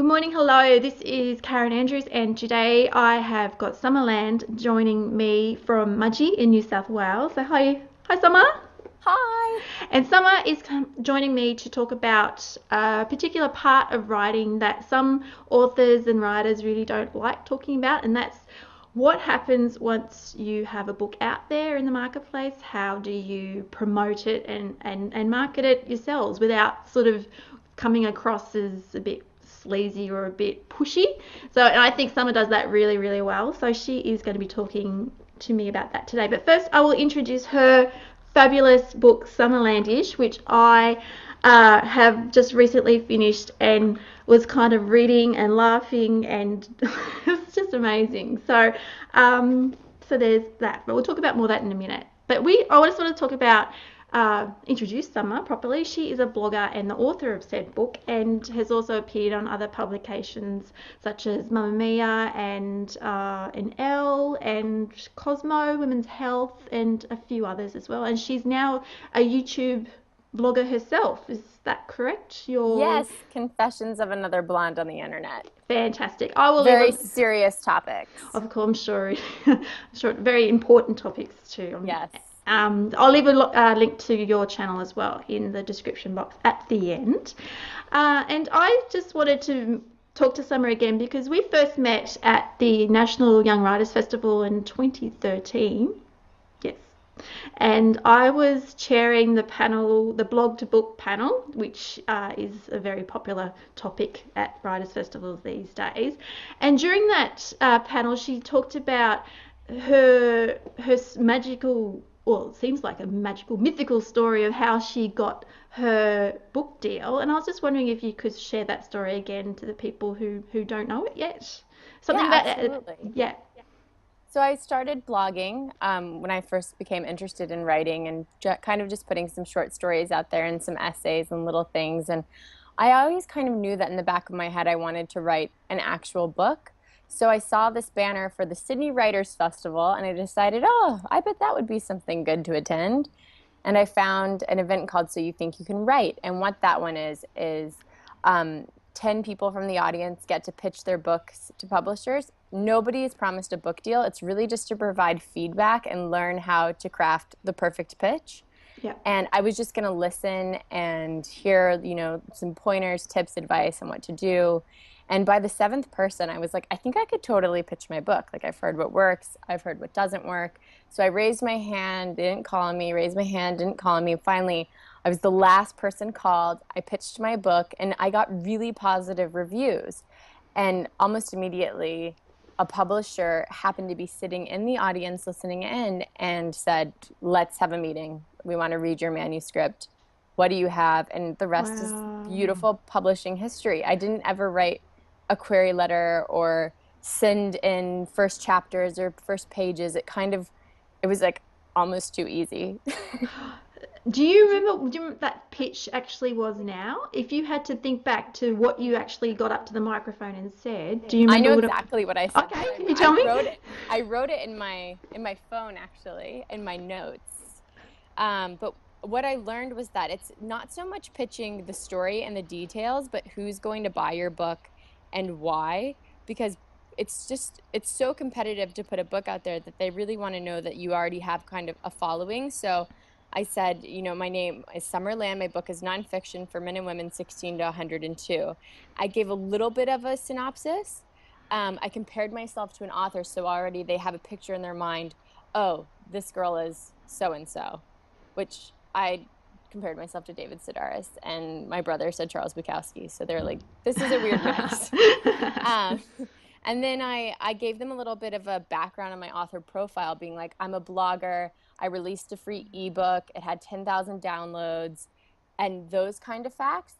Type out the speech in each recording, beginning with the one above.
Good morning, hello. This is Karen Andrews, and today I have got Summerland joining me from Mudgee in New South Wales. So, hi, Summer. Hi. And Summer is joining me to talk about a particular part of writing that some authors and writers really don't like talking about, and that's what happens once you have a book out there in the marketplace. How do you promote it and market it yourselves without sort of coming across as a bit sleazy or a bit pushy? So, and I think Summer does that really, really well. So she is going to be talking to me about that today. But first, I will introduce her fabulous book Summerlandish, which I have just recently finished and was kind of reading and laughing, and it was just amazing. So there's that. But we'll talk about more of that in a minute. But I just want to talk about introduce Summer properly. She is a blogger and the author of said book, and has also appeared on other publications such as Mamma Mia and Elle and Cosmo, Women's Health, and a few others as well. And she's now a YouTube blogger herself. Is that correct? You're Yes, Confessions of Another Blonde on the Internet. fantastic. I will leave Very a, serious topics. of course, I'm sure, sure, very important topics too. Yes. I'll leave a link to your channel as well in the description box at the end. And I just wanted to talk to Summer again because we first met at the National Young Writers Festival in 2013. Yes. And I was chairing the panel, the blog to book panel, which is a very popular topic at writers' festivals these days. And during that panel, she talked about her magical, well, it seems like a magical, mythical story of how she got her book deal. And I was just wondering if you could share that story again to the people who don't know it yet. Yeah, Something about, absolutely. yeah, So I started blogging when I first became interested in writing and kind of just putting some short stories out there and some essays and little things. And I always kind of knew that in the back of my head I wanted to write an actual book. So I saw this banner for the Sydney Writers Festival and I decided, oh, I bet that would be something good to attend. And I found an event called So You Think You Can Write. And what that one is um, 10 people from the audience get to pitch their books to publishers. Nobody is promised a book deal. It's really just to provide feedback and learn how to craft the perfect pitch. yeah. And I was just going to listen and hear, some pointers, tips, advice on what to do. And by the seventh person, I was like, I think I could totally pitch my book. Like, I've heard what works, I've heard what doesn't work. So I raised my hand, they didn't call on me, raised my hand, didn't call on me. Finally, I was the last person called. I pitched my book, and I got really positive reviews. And almost immediately, a publisher happened to be sitting in the audience listening in and said, let's have a meeting. We want to read your manuscript. What do you have? And the rest is Wow. beautiful publishing history. I didn't ever write a query letter or send in first chapters or first pages. It was like almost too easy. Do you remember what that pitch actually was now? If you had to think back to what you actually got up to the microphone and said, do you I remember know what it? exactly what I said Okay, though. can you tell me? I wrote it in my phone actually, in my notes. But what I learned was that it's not so much pitching the story and the details, but who's going to buy your book and why, because it's so competitive to put a book out there that they really want to know that you already have kind of a following. So I said, my name is Summer Land. My book is nonfiction for men and women 16 to 102. I gave a little bit of a synopsis. I compared myself to an author, so already they have a picture in their mind. Oh, this girl is so and so, which I compared myself to David Sedaris, and my brother said Charles Bukowski. So they're like, this is a weird mix. Um, and then I gave them a little bit of a background on my author profile, being like, I'm a blogger. I released a free ebook. It had 10,000 downloads. And those kind of facts,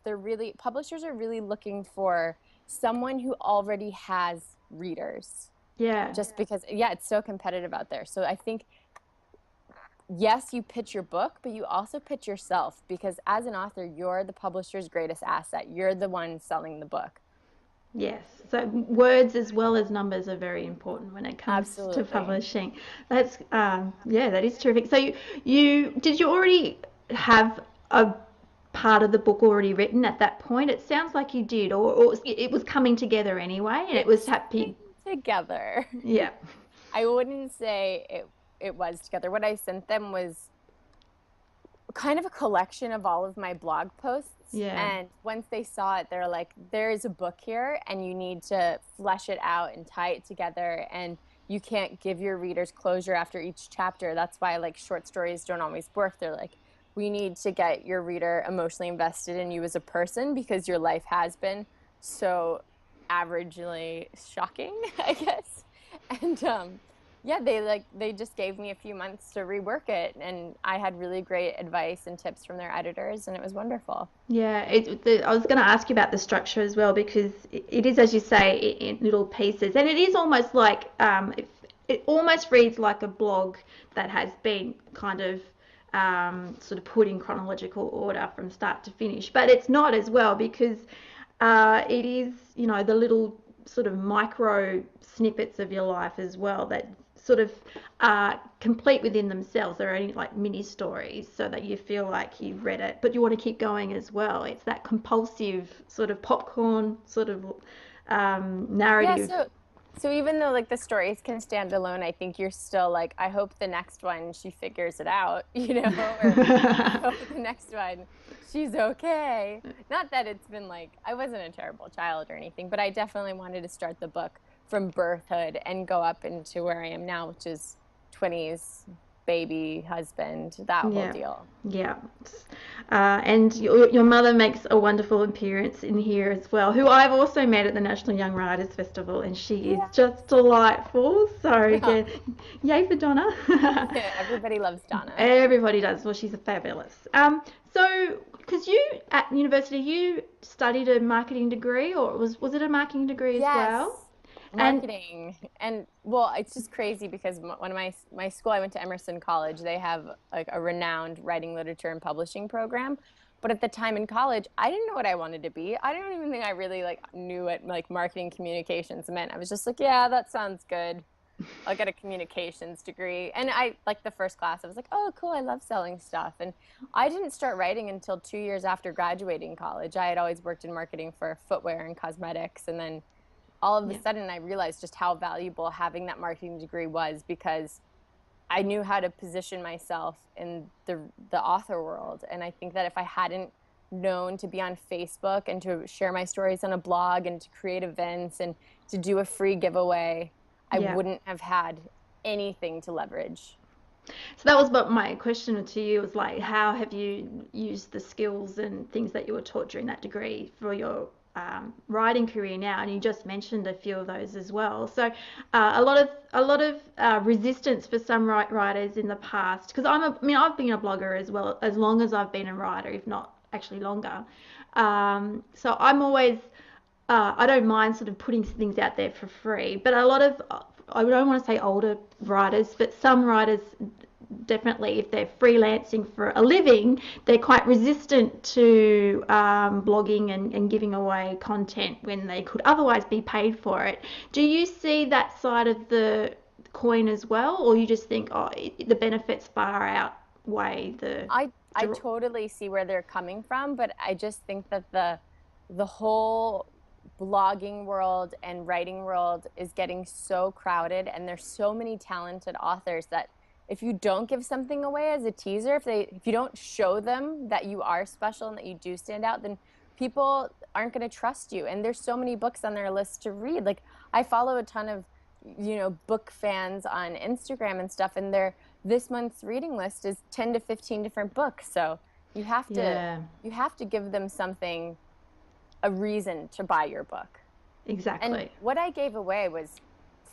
publishers are really looking for someone who already has readers. Yeah. Just because, yeah, it's so competitive out there. So I think, yes, you pitch your book, but you also pitch yourself because as an author, you're the publisher's greatest asset. You're the one selling the book. Yes. So words as well as numbers are very important when it comes to Absolutely. publishing. That's yeah, that is terrific. So you did you already have a part of the book already written at that point? It sounds like you did, or it was coming together anyway, and it was It's happy. together. Yeah. I wouldn't say it was together. What I sent them was kind of a collection of all of my blog posts. Yeah. And once they saw it, they're like, there is a book here and you need to flesh it out and tie it together. And you can't give your readers closure after each chapter. That's why like short stories don't always work. They're like, we need to get your reader emotionally invested in you as a person because your life has been so averagely shocking, I guess. And yeah, they just gave me a few months to rework it, and I had really great advice and tips from their editors, and it was wonderful. Yeah, I was going to ask you about the structure as well because it is, as you say, in little pieces, and it is almost like it almost reads like a blog that has been kind of sort of put in chronological order from start to finish, but it's not as well because it is, the little sort of micro snippets of your life as well that sort of complete within themselves. They're only like mini stories so that you feel like you've read it, but you want to keep going as well. It's that compulsive sort of popcorn sort of Yeah, narrative. so even though like the stories can stand alone, I think you're still like, I hope the next one she figures it out, or I hope the next one she's okay. Not that it's been like I wasn't a terrible child or anything, but I definitely wanted to start the book from birthhood and go up into where I am now, which is 20s, baby, husband, that whole Yeah, deal. yeah. And your mother makes a wonderful appearance in here as well, who I've also met at the National Young Writers Festival, and she is Yeah. just delightful. So yeah, yay for Donna. Everybody loves Donna. Everybody does. Well, she's a fabulous. So because you at university you studied a marketing degree, or was it a marketing degree as Yes, well? And marketing. And well, it's just crazy because one of my school, I went to Emerson College. They have like a renowned writing, literature, and publishing program. But at the time in college, I didn't know what I wanted to be. I don't even think I really like knew what like marketing communications meant. I was just like, yeah, that sounds good. I'll get a communications degree. And I like the first class, I was like, oh, cool, I love selling stuff. And I didn't start writing until 2 years after graduating college. I had always worked in marketing for footwear and cosmetics. And then all of a yeah, sudden, I realized just how valuable having that marketing degree was because I knew how to position myself in the author world. And I think that if I hadn't known to be on Facebook and to share my stories on a blog and to create events and to do a free giveaway, I yeah. wouldn't have had anything to leverage. So that was what my question to you was like, how have you used the skills and things that you were taught during that degree for your writing career now? And you just mentioned a few of those as well. So a lot of resistance for some writers in the past, because I mean, I've been a blogger as well as long as I've been a writer, if not actually longer. So I'm always I don't mind sort of putting things out there for free, but a lot of I don't want to say older writers, but some writers definitely, if they're freelancing for a living, they're quite resistant to blogging and giving away content when they could otherwise be paid for it. Do you see that side of the coin as well, or you just think, oh, the benefits far outweigh the? I totally see where they're coming from, but I just think that the whole blogging world and writing world is getting so crowded and there's so many talented authors that if you don't give something away as a teaser, if you don't show them that you are special and that you do stand out, then people aren't going to trust you. And there's so many books on their list to read. Like I follow a ton of book fans on Instagram and stuff, and this month's reading list is 10 to 15 different books. So you have to Yeah, you have to give them something, a reason to buy your book. And exactly. what I gave away was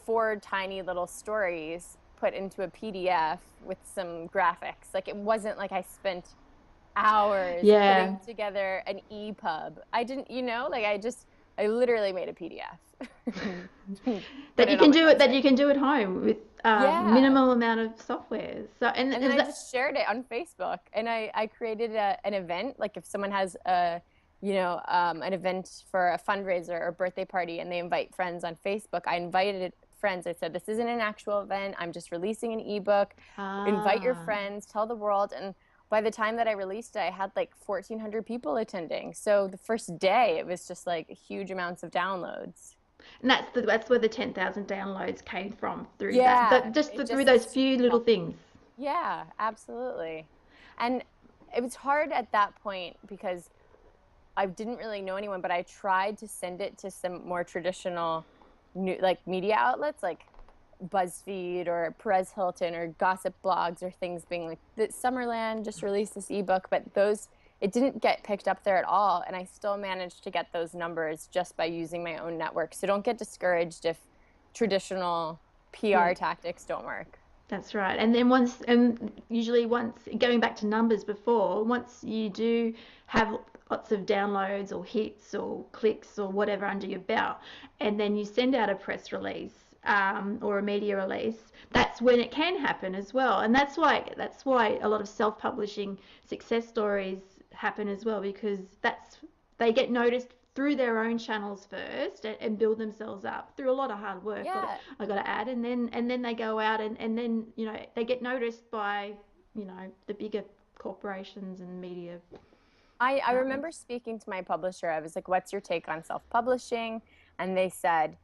four tiny little stories put into a PDF with some graphics. Like it wasn't like I spent hours Yeah, putting together an EPUB. I didn't, like I literally made a PDF. Put that you it on can my do it that website. you can do at home with Yeah. minimal amount of software. So and And then is I that just shared it on Facebook, and I created an event. Like if someone has an event for a fundraiser or birthday party, and they invite friends on Facebook, I invited friends. I said, "This isn't an actual event. I'm just releasing an ebook. Invite your ah friends, tell the world." And by the time that I released it, I had like 1,400 people attending. So the first day, it was just like huge amounts of downloads. And that's where the 10,000 downloads came from, through Yeah, it through those just few little things. yeah, absolutely. And it was hard at that point because I didn't really know anyone, but I tried to send it to some more traditional new like media outlets like BuzzFeed or Perez Hilton or gossip blogs or things being like that Summerland just released this ebook, but those it didn't get picked up there at all, and I still managed to get those numbers just by using my own network. So don't get discouraged if traditional Yeah. PR tactics don't work. That's right. And then usually once, going back to numbers before, once you do have lots of downloads or hits or clicks or whatever under your belt, and then you send out a press release, or a media release, that's when it can happen as well. And that's why a lot of self-publishing success stories happen as well, because they get noticed through their own channels first, and build themselves up through a lot of hard work. Yeah. I got to add, and then they go out, and then they get noticed by the bigger corporations and media I remember outlets. speaking to my publisher. I was like, "What's your take on self-publishing?" And they said,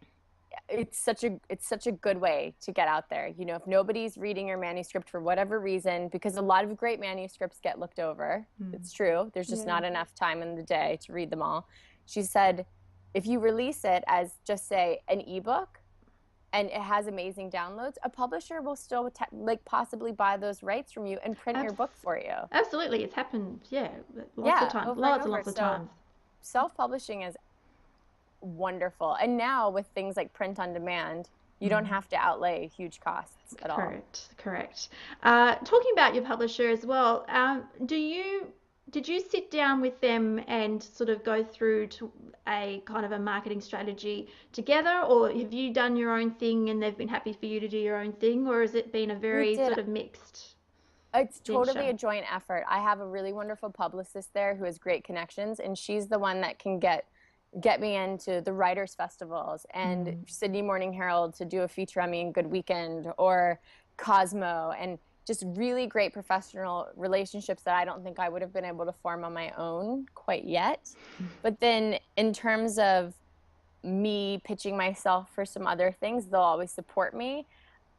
it's such a good way to get out there. You know, if nobody's reading your manuscript for whatever reason, because a lot of great manuscripts get looked over. Mm. It's true. There's just Yeah, not enough time in the day to read them all. She said, if you release it as just say an ebook and it has amazing downloads, a publisher will still like possibly buy those rights from you and print your Abs- book for you. absolutely, it's happened. Yeah, lots of Yeah, times, over and lots and over. lots of So times. self-publishing is wonderful. And now with things like print on demand, you don't Mm. have to outlay huge costs at all. Correct, correct. Talking about your publisher as well, did you sit down with them and sort of go through to a kind of a marketing strategy together, or have you done your own thing and they've been happy for you to do your own thing, or has it been a We very did. sort of mixed It's totally venture? a joint effort. I have a really wonderful publicist there who has great connections, and she's the one that can get me into the writers festivals and Mm. Sydney Morning Herald to do a feature on me in Good Weekend or Cosmo, and just really great professional relationships that I don't think I would have been able to form on my own quite yet. But then in terms of me pitching myself for some other things, they'll always support me.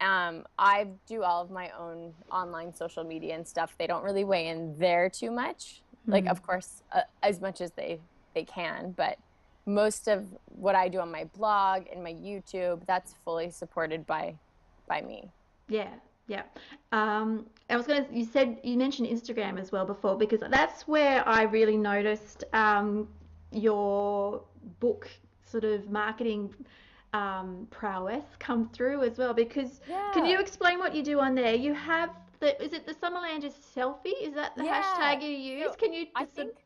I do all of my own online social media and stuff. They don't really weigh in there too much. Like, Mm. of course, as much as they can, but most of what I do on my blog and my YouTube, that's fully supported by me. Yeah, yeah. You mentioned Instagram as well before, because that's where I really noticed your book sort of marketing prowess come through as well. Because can you Yeah. explain what you do on there? You have is it the Summerlanders selfie? Is that the Yeah. hashtag you use? So Can you I just think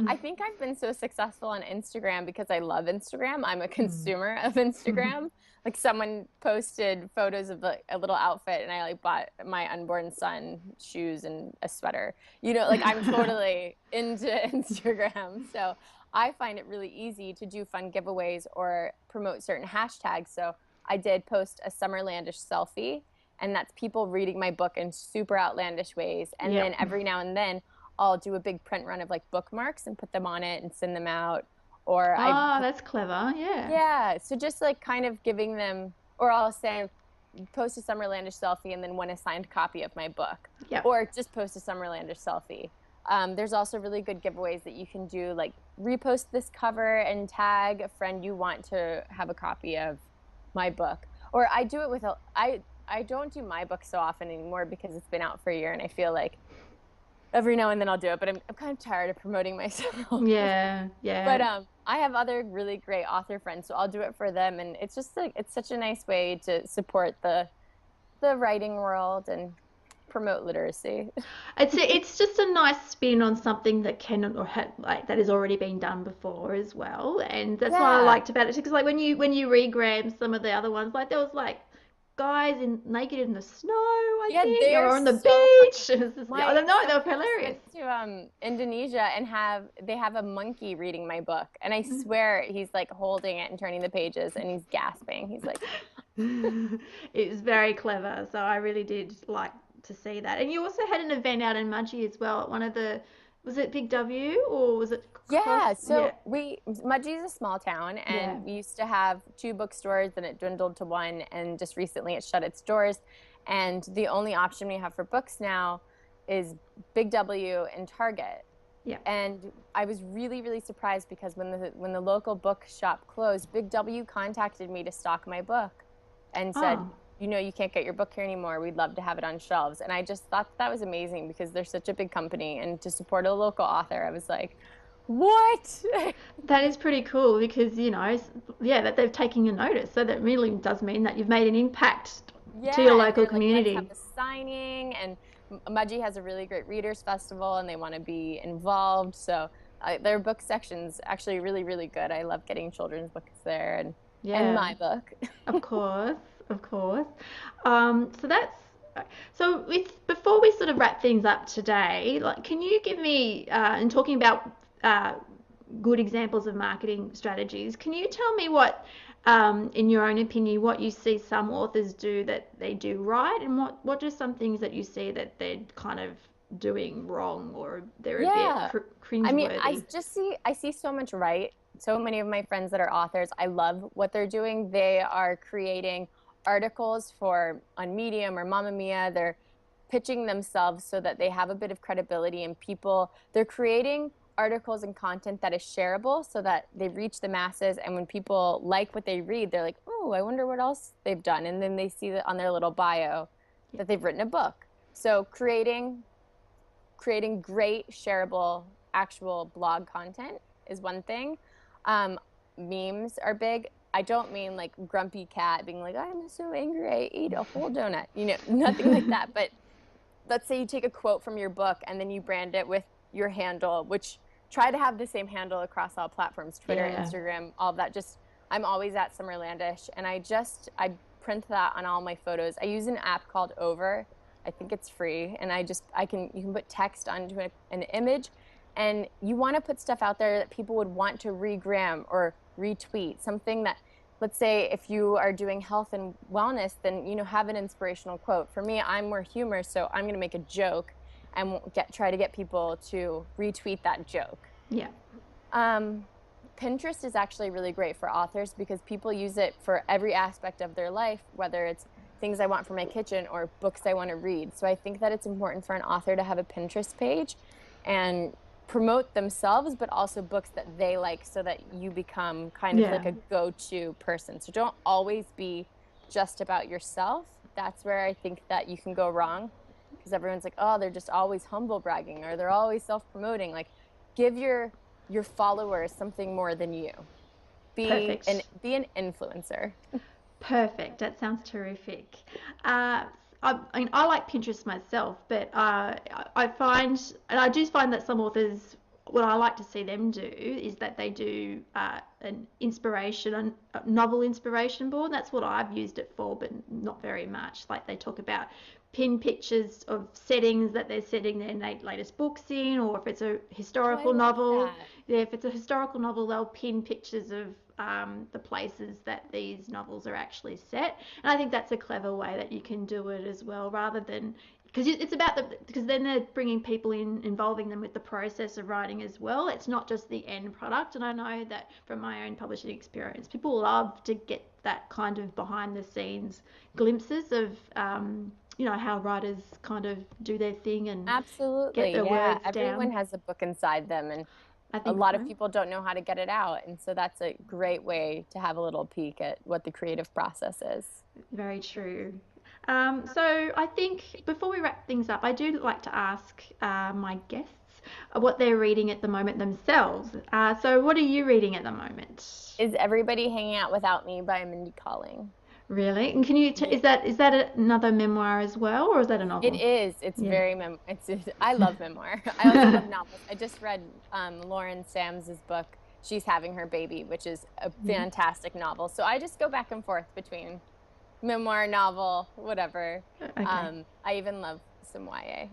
I think I've been so successful on Instagram because I love Instagram. I'm a consumer of Instagram. Like someone posted photos of like a little outfit and I like bought my unborn son shoes and a sweater. You know, like I'm totally into Instagram. So I find it really easy to do fun giveaways or promote certain hashtags. So I did post a Summerlandish selfie, and that's people reading my book in super outlandish ways. And Yep. then every now and then I'll do a big print run of like bookmarks and put them on it and send them out. Or I, Oh, that's clever. Yeah. yeah, so just like kind of giving them, or I'll say, post a Summerlandish selfie and then one assigned copy of my book, Yep. or just post a Summerlandish selfie. There's also really good giveaways that you can do, like repost this cover and tag a friend you want to have a copy of my book. Or I do it with I don't do my book so often anymore because it's been out for a year and I feel like every now and then I'll do it, but I'm kind of tired of promoting myself. Yeah. But Yeah. I have other really great author friends, so I'll do it for them, and it's just like it's such a nice way to support the writing world and promote literacy. It's just a nice spin on something that can or like that has already been done before as well, and that's what I Yeah, liked about it. Because like when you regram some of the other ones, like there was like guys in naked in the snow, I yeah, think, they or are on the so beach. funny. I My don't know, they were son just hilarious. went to Indonesia and they have a monkey reading my book, and I swear he's like holding it and turning the pages, and he's gasping. He's like, It was very clever, so I really did to see that. And you also had an event out in Mudgee as well at one of the, was it Big W or was it Cross? Yeah, Yeah, so Mudgee's a small town, yeah. and we used to have two bookstores, and it dwindled to one, and just recently it shut its doors. And the only option we have for books now is Big W and Target. Yeah. And I was really, really surprised because when the local bookshop closed, Big W contacted me to stock my book and said, Oh, you can't get your book here anymore. We'd love to have it on shelves. And I just thought that was amazing because they're such a big company. And to support a local author, I was like, what? that is pretty cool because, yeah, that they've taken your notice. So that really does mean that you've made an impact to your Yeah, and local they're like, let's community. have the signing. And Mudgee has a really great readers festival, and they want to be involved. So their book section's actually really, really good. I love getting children's books there, and Yeah, my book. of course, of course. So that's so with before we sort of wrap things up today, like, can you give me in talking about uh, good examples of marketing strategies, can you tell me what, in your own opinion, what you see some authors do that they do right, and what are some things that you see that they're kind of doing wrong or they're a bit Yeah. I mean, cringeworthy? I see so much right. So many of my friends that are authors, I love what they're doing. They are creating articles for on Medium or Mamma Mia. They're pitching themselves so that they have a bit of credibility and people. They're creating articles and content that is shareable so that they reach the masses. And when people like what they read, they're like, oh, I wonder what else they've done. And then they see that on their little bio Yeah. that they've written a book. So creating great shareable actual blog content is one thing. um, Memes are big. I don't mean like grumpy cat being like, I'm so angry I ate a whole donut, nothing like that. But let's say you take a quote from your book and then you brand it with your handle, which try to have the same handle across all platforms, Twitter, Yeah. Instagram, all of that. Just I'm always at Summerlandish, and I print that on all my photos. I use an app called Over. I think it's free, and you can put text onto an image, and you want to put stuff out there that people would want to regram or retweet, something that, let's say if you are doing health and wellness, then have an inspirational quote. For me, I'm more humor, so I'm going to make a joke and try to get people to retweet that joke. Yeah. um, Pinterest is actually really great for authors because people use it for every aspect of their life, whether it's things I want for my kitchen or books I want to read. So I think that it's important for an author to have a Pinterest page and promote themselves, but also books that they like so that you become kind of Yeah. like a go-to person. So don't always be just about yourself. That's where I think that you can go wrong because everyone's like, oh, they're just always humble bragging or they're always self-promoting. Like, give your followers something more than you. Perfect. Be an influencer. Perfect. That sounds terrific. Uh, I mean, I like Pinterest myself, but I find, and I do find that some authors, what I like to see them do is that they do an inspiration, a novel inspiration board. That's what I've used it for, but not very much. Like they talk about pin pictures of settings that they're setting their latest books in, or if it's a Oh, I historical love novel, that. yeah, if it's a historical novel, they'll pin pictures of the places that these novels are actually set. And I think that's a clever way that you can do it as well, rather than because it's about because then they're bringing people in, involving them with the process of writing as well. It's not just the end product. And I know that from my own publishing experience, people love to get that kind of behind the scenes glimpses of how writers kind of do their thing and get Absolutely. their Yeah. words Everyone down. has a book inside them, and I a think lot of so. people don't know how to get it out. And so that's a great way to have a little peek at what the creative process is. Very true. So I think before we wrap things up, I do like to ask my guests what they're reading at the moment themselves. So what are you reading at the moment? Is Everybody Hanging Out Without Me by Mindy Kaling? Really? And can you Yeah. is that another memoir as well, or is that a It novel? is. It's Yeah. very I love memoir. I also love novels. I just read Lauren Sams's book, She's Having Her Baby, which is a Mhm. fantastic novel. So I just go back and forth between memoir, novel, whatever. Okay. I even love some YA.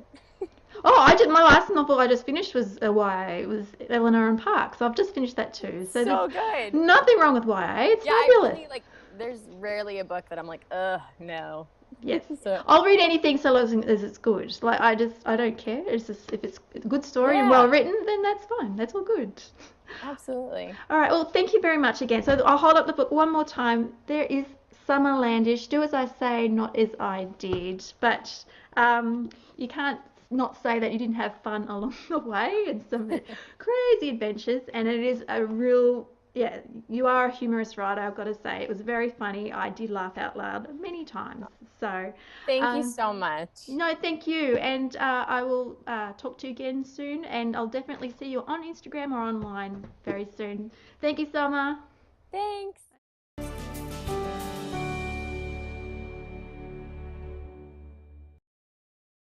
Oh, I did my last novel I just finished was a YA. It was Eleanor and Park, so I've just finished that too. So there's So good. nothing wrong with YA. It's Yeah, I fabulous. really like. There's rarely a book that I'm like, ugh, no. Yes. So I'll read anything so long as it's good. Like I don't care. It's just if it's a good story and yeah, well written, then that's fine. That's all good. absolutely. All right. Well, thank you very much again. So I'll hold up the book one more time. There is Summerlandish. Do as I say, not as I did. But you can't not say that you didn't have fun along the way and some crazy adventures. And it is a real, yeah, you are a humorous writer, I've got to say. It was very funny. I did laugh out loud many times. So, Thank you um, so much. no, thank you. And I will talk to you again soon. And I'll definitely see you on Instagram or online very soon. Thank you, Summer. Thanks.